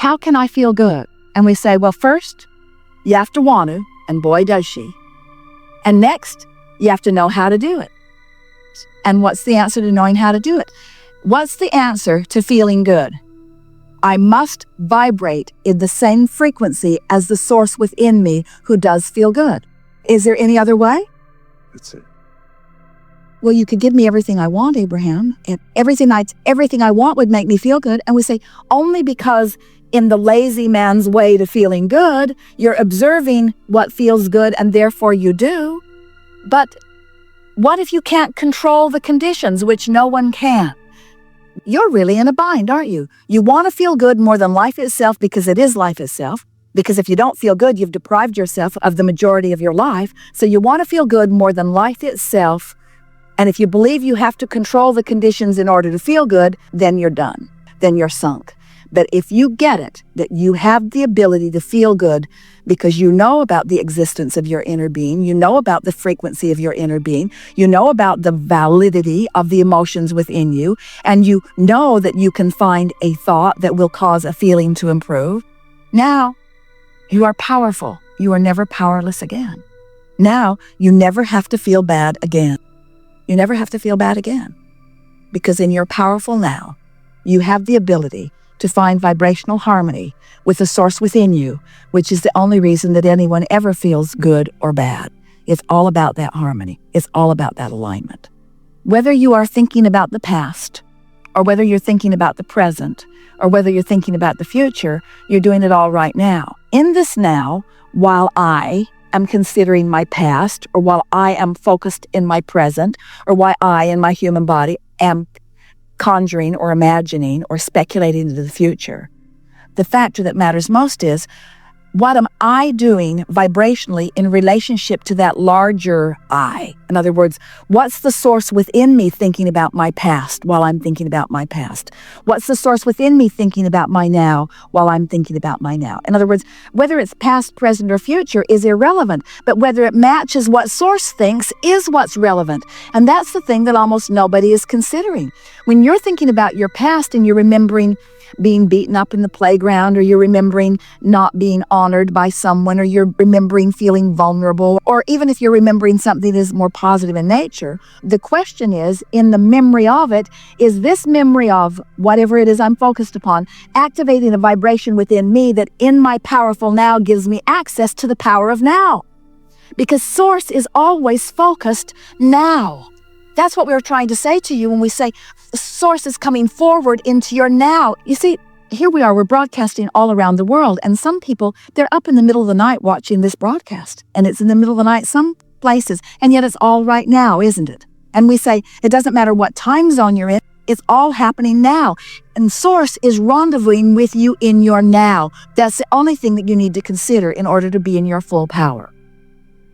how can I feel good? And we say, well, first, you have to want to, and boy, does she. And next, you have to know how to do it. And what's the answer to knowing how to do it? What's the answer to feeling good? I must vibrate in the same frequency as the source within me who does feel good. Is there any other way? That's it. Well, you could give me everything I want, Abraham, and everything I want would make me feel good. And we say, only because in the lazy man's way to feeling good, you're observing what feels good and therefore you do. But what if you can't control the conditions, which no one can? You're really in a bind, aren't you? You want to feel good more than life itself because it is life itself. Because if you don't feel good, you've deprived yourself of the majority of your life. So you want to feel good more than life itself. And if you believe you have to control the conditions in order to feel good, then you're done. Then you're sunk. But if you get it, that you have the ability to feel good because you know about the existence of your inner being, you know about the frequency of your inner being, you know about the validity of the emotions within you, and you know that you can find a thought that will cause a feeling to improve, now you are powerful. You are never powerless again. Now you never have to feel bad again. You never have to feel bad again. Because in your powerful now, you have the ability to find vibrational harmony with the source within you, which is the only reason that anyone ever feels good or bad. It's all about that harmony. It's all about that alignment. Whether you are thinking about the past, or whether you're thinking about the present, or whether you're thinking about the future, you're doing it all right now. In this now, while I am considering my past, or while I am focused in my present, or while I in my human body am conjuring or imagining or speculating into the future, the factor that matters most is, what am I doing vibrationally in relationship to that larger I? In other words, what's the source within me thinking about my past while I'm thinking about my past? What's the source within me thinking about my now while I'm thinking about my now? In other words, whether it's past, present, or future is irrelevant, but whether it matches what source thinks is what's relevant. And that's the thing that almost nobody is considering. When you're thinking about your past and you're remembering being beaten up in the playground, or you're remembering not being honored by someone, or you're remembering feeling vulnerable, or even if you're remembering something that is more positive in nature, the question is, in the memory of it, is this memory of whatever it is I'm focused upon activating a vibration within me that in my powerful now gives me access to the power of now? Because source is always focused now. That's what we were trying to say to you when we say source is coming forward into your now. You see, here we are, we're broadcasting all around the world, and some people, they're up in the middle of the night watching this broadcast, and it's in the middle of the night some places, and yet it's all right now, isn't it? And we say, it doesn't matter what time zone you're in, it's all happening now. And source is rendezvousing with you in your now. That's the only thing that you need to consider in order to be in your full power.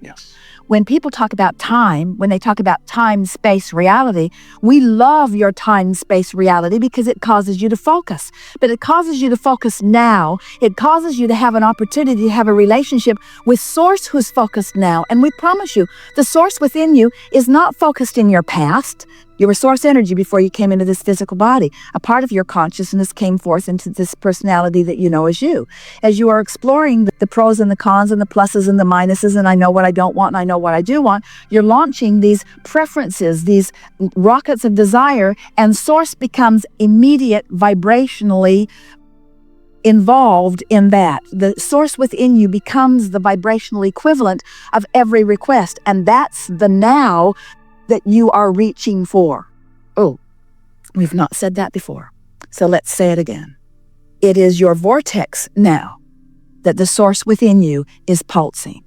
Yes. When people talk about time, when they talk about time, space, reality, we love your time, space, reality because it causes you to focus. But it causes you to focus now. It causes you to have an opportunity to have a relationship with Source who's focused now. And we promise you, the Source within you is not focused in your past. You were source energy before you came into this physical body. A part of your consciousness came forth into this personality that you know as you. As you are exploring the pros and the cons and the pluses and the minuses, and I know what I don't want and I know what I do want, you're launching these preferences, these rockets of desire, and source becomes immediate vibrationally involved in that. The source within you becomes the vibrational equivalent of every request, and that's the now that you are reaching for. Oh, we've not said that before. So let's say it again. It is your vortex now that the source within you is pulsing.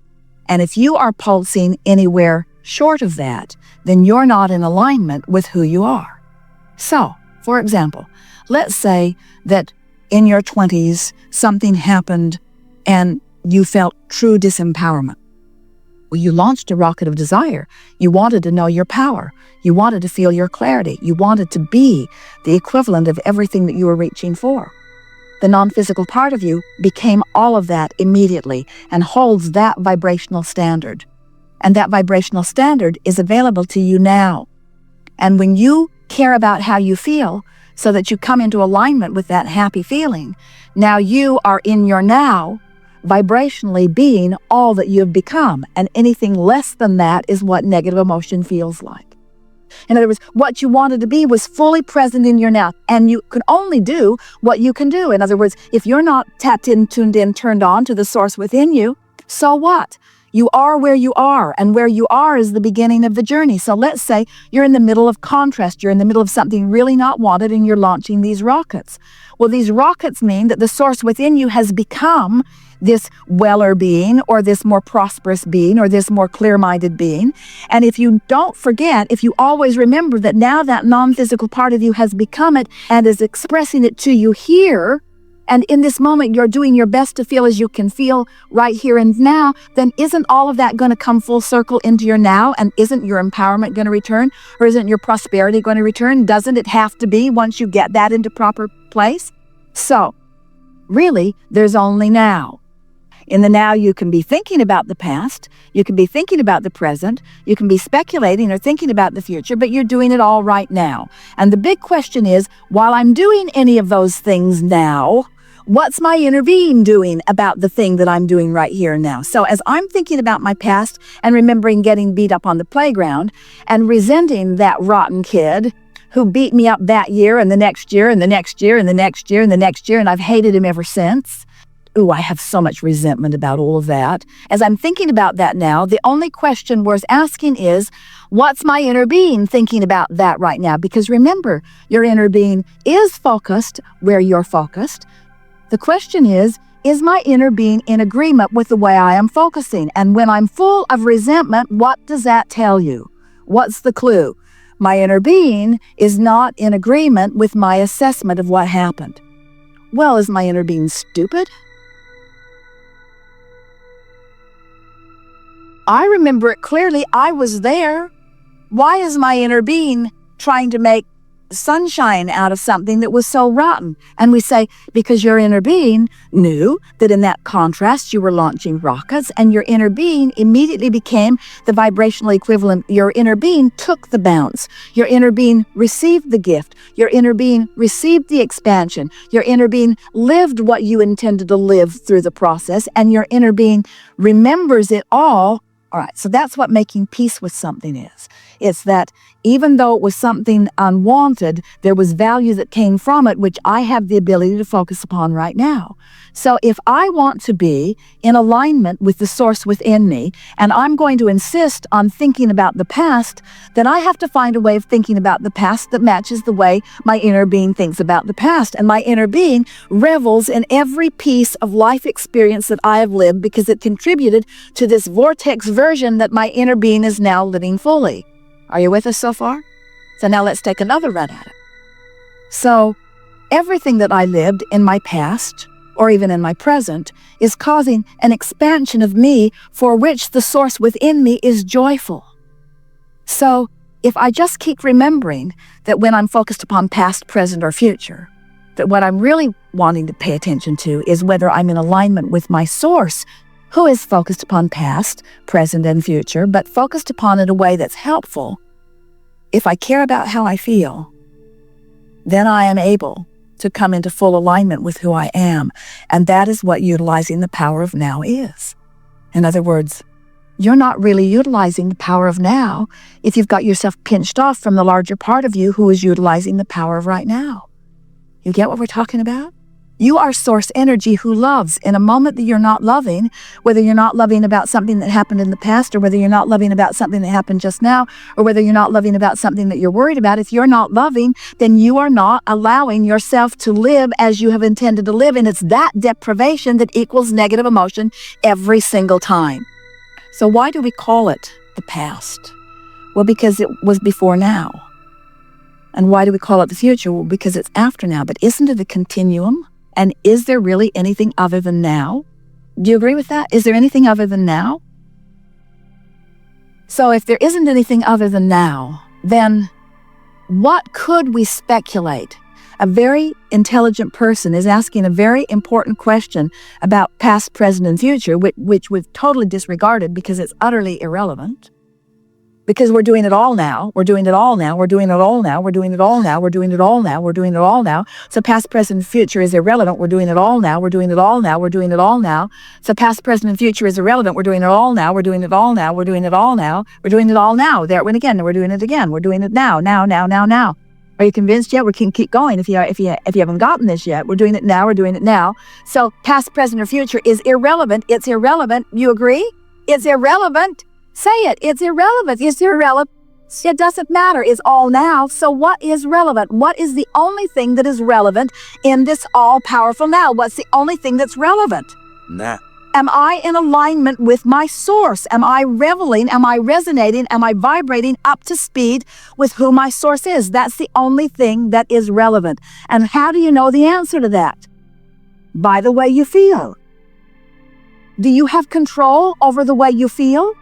And if you are pulsing anywhere short of that, then you're not in alignment with who you are. So, for example, let's say that in your 20s, something happened and you felt true disempowerment. Well, you launched a rocket of desire. You wanted to know your power. You wanted to feel your clarity. You wanted to be the equivalent of everything that you were reaching for. The non-physical part of you became all of that immediately and holds that vibrational standard. And that vibrational standard is available to you now. And when you care about how you feel, so that you come into alignment with that happy feeling. Now you are in your now, vibrationally being all that you have become, and anything less than that is what negative emotion feels like. In other words, what you wanted to be was fully present in your now, and you can only do what you can do. In other words, if you're not tapped in, tuned in, turned on to the source within you, so what? You are where you are, and where you are is the beginning of the journey. So let's say you're in the middle of contrast, you're in the middle of something really not wanted, and you're launching these rockets. Well, these rockets mean that the source within you has become this weller being, or this more prosperous being, or this more clear-minded being. And if you don't forget, if you always remember that now that non-physical part of you has become it and is expressing it to you here, and in this moment you're doing your best to feel as you can feel right here and now, then isn't all of that going to come full circle into your now? And isn't your empowerment going to return? Or isn't your prosperity going to return? Doesn't it have to be once you get that into proper place? So, really, there's only now. In the now, you can be thinking about the past, you can be thinking about the present, you can be speculating or thinking about the future, but you're doing it all right now. And the big question is, while I'm doing any of those things now, what's my inner being doing about the thing that I'm doing right here and now? So as I'm thinking about my past and remembering getting beat up on the playground and resenting that rotten kid who beat me up that year and the next year and the next year and the next year and the next year, and I've hated him ever since. Ooh, I have so much resentment about all of that. As I'm thinking about that now, the only question worth asking is, what's my inner being thinking about that right now? Because remember, your inner being is focused where you're focused. The question is my inner being in agreement with the way I am focusing? And when I'm full of resentment, what does that tell you? What's the clue? My inner being is not in agreement with my assessment of what happened. Well, is my inner being stupid? I remember it clearly. I was there. Why is my inner being trying to make sunshine out of something that was so rotten? And we say, because your inner being knew that in that contrast you were launching rockets, and your inner being immediately became the vibrational equivalent. Your inner being took the bounce. Your inner being received the gift. Your inner being received the expansion. Your inner being lived what you intended to live through the process, and your inner being remembers it all. All right, so that's what making peace with something is. It's that even though it was something unwanted, there was value that came from it, which I have the ability to focus upon right now. So if I want to be in alignment with the source within me, and I'm going to insist on thinking about the past, then I have to find a way of thinking about the past that matches the way my inner being thinks about the past. And my inner being revels in every piece of life experience that I have lived, because it contributed to this vortex version that my inner being is now living fully. Are you with us so far? So now let's take another run at it. So everything that I lived in my past, or even in my present, is causing an expansion of me for which the source within me is joyful. So if I just keep remembering that when I'm focused upon past, present, or future, that what I'm really wanting to pay attention to is whether I'm in alignment with my source, who is focused upon past, present, and future, but focused upon it in a way that's helpful. If I care about how I feel, then I am able to come into full alignment with who I am. And that is what utilizing the power of now is. In other words, you're not really utilizing the power of now if you've got yourself pinched off from the larger part of you who is utilizing the power of right now. You get what we're talking about? You are source energy who loves. In a moment that you're not loving, whether you're not loving about something that happened in the past, or whether you're not loving about something that happened just now, or whether you're not loving about something that you're worried about, if you're not loving, then you are not allowing yourself to live as you have intended to live. And it's that deprivation that equals negative emotion every single time. So why do we call it the past? Well, because it was before now. And why do we call it the future? Well, because it's after now. But isn't it a continuum? And is there really anything other than now? Do you agree with that? Is there anything other than now? So if there isn't anything other than now, then what could we speculate? A very intelligent person is asking a very important question about past, present, and future, which we've totally disregarded because it's utterly irrelevant. Because we're doing it all now. We're doing it all now. We're doing it all now. We're doing it all now. We're doing it all now. We're doing it all now. So past, present, future is irrelevant. We're doing it all now. We're doing it all now. We're doing it all now. So past, present, and future is irrelevant. We're doing it all now. We're doing it all now. We're doing it all now. We're doing it all now. There it went again. We're doing it again. We're doing it now. Now. Are you convinced yet? We can keep going if you haven't gotten this yet. We're doing it now. We're doing it now. So past, present, or future is irrelevant. It's irrelevant. You agree? It's irrelevant. Say it. It's irrelevant. It's irrelevant. It doesn't matter. It's all now. So what is relevant? What is the only thing that is relevant in this all-powerful now? What's the only thing that's relevant? Now. Am I in alignment with my source? Am I reveling? Am I resonating? Am I vibrating up to speed with who my source is? That's the only thing that is relevant. And how do you know the answer to that? By the way you feel. Do you have control over the way you feel?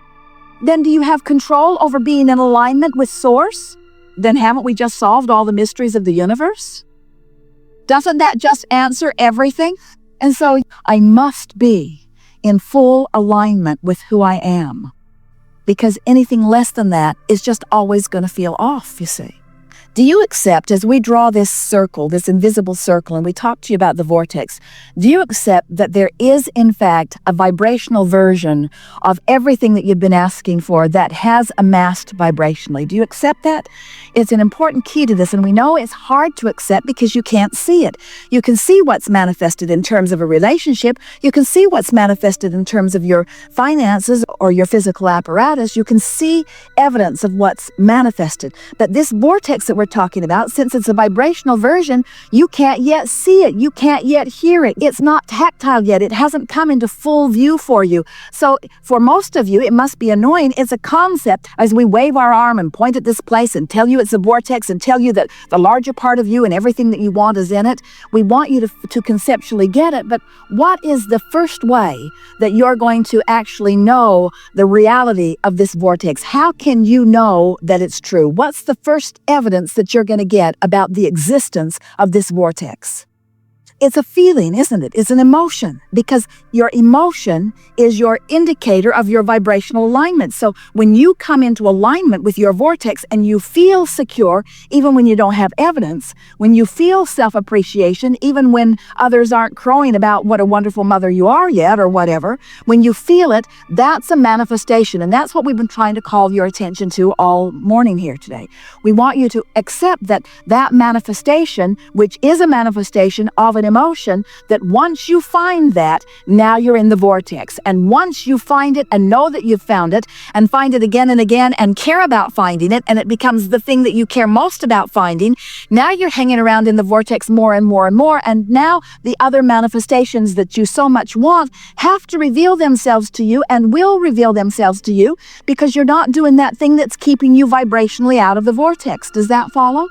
Then do you have control over being in alignment with source? Then haven't we just solved all the mysteries of the universe? Doesn't that just answer everything? And so I must be in full alignment with who I am, because anything less than that is just always going to feel off, you see. Do you accept, as we draw this circle, this invisible circle, and we talk to you about the vortex, do you accept that there is, in fact, a vibrational version of everything that you've been asking for that has amassed vibrationally? Do you accept that? It's an important key to this, and we know it's hard to accept because you can't see it. You can see what's manifested in terms of a relationship. You can see what's manifested in terms of your finances or your physical apparatus. You can see evidence of what's manifested. But this vortex that we're talking about, since it's a vibrational version, you can't yet see it. You can't yet hear it. It's not tactile yet. It hasn't come into full view for you. So for most of you, it must be annoying. It's a concept as we wave our arm and point at this place and tell you it's a vortex and tell you that the larger part of you and everything that you want is in it. We want you to conceptually get it. But what is the first way that you're going to actually know the reality of this vortex? How can you know that it's true? What's the first evidence that you're going to get about the existence of this vortex? It's a feeling, isn't it? It's an emotion, because your emotion is your indicator of your vibrational alignment. So when you come into alignment with your vortex and you feel secure, even when you don't have evidence, when you feel self-appreciation, even when others aren't crowing about what a wonderful mother you are yet or whatever, when you feel it, that's a manifestation. And that's what we've been trying to call your attention to all morning here today. We want you to accept that that manifestation, which is a manifestation of an emotion, that once you find that, now you're in the vortex. And once you find it and know that you've found it and find it again and again and care about finding it, and it becomes the thing that you care most about finding, now you're hanging around in the vortex more and more and more. And now the other manifestations that you so much want have to reveal themselves to you and will reveal themselves to you, because you're not doing that thing that's keeping you vibrationally out of the vortex. Does that follow?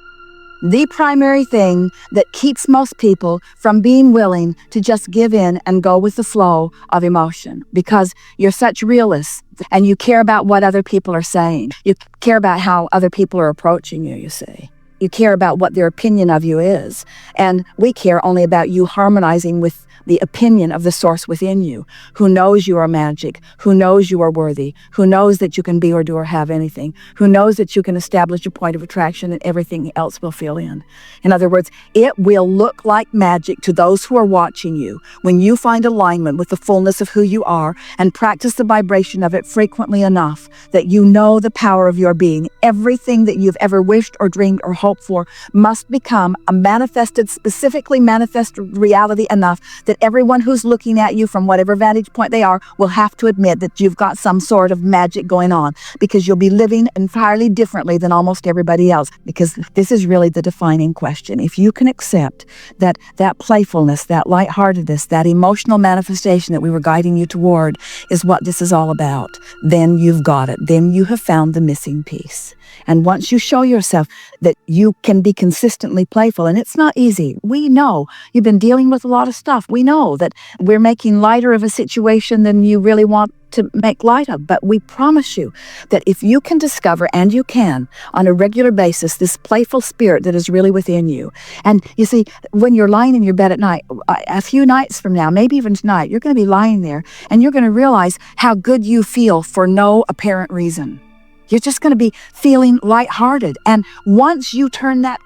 The primary thing that keeps most people from being willing to just give in and go with the flow of emotion, because you're such realists and you care about what other people are saying. You care about how other people are approaching you, you see. You care about what their opinion of you is. And we care only about you harmonizing with the opinion of the source within you, who knows you are magic, who knows you are worthy, who knows that you can be or do or have anything, who knows that you can establish a point of attraction and everything else will fill in. In other words, it will look like magic to those who are watching you when you find alignment with the fullness of who you are and practice the vibration of it frequently enough that you know the power of your being. Everything that you've ever wished or dreamed or hoped for must become a manifested, specifically manifested reality enough that everyone who's looking at you from whatever vantage point they are will have to admit that you've got some sort of magic going on, because you'll be living entirely differently than almost everybody else. Because this is really the defining question. If you can accept that playfulness, that lightheartedness, that emotional manifestation that we were guiding you toward is what this is all about, then you've got it. Then you have found the missing piece. And once you show yourself that you can be consistently playful, and it's not easy. We know you've been dealing with a lot of stuff. We know that we're making lighter of a situation than you really want to make light of. But we promise you that if you can discover, and you can, on a regular basis, this playful spirit that is really within you. And you see, when you're lying in your bed at night, a few nights from now, maybe even tonight, you're going to be lying there and you're going to realize how good you feel for no apparent reason. You're just going to be feeling lighthearted. And once you turn that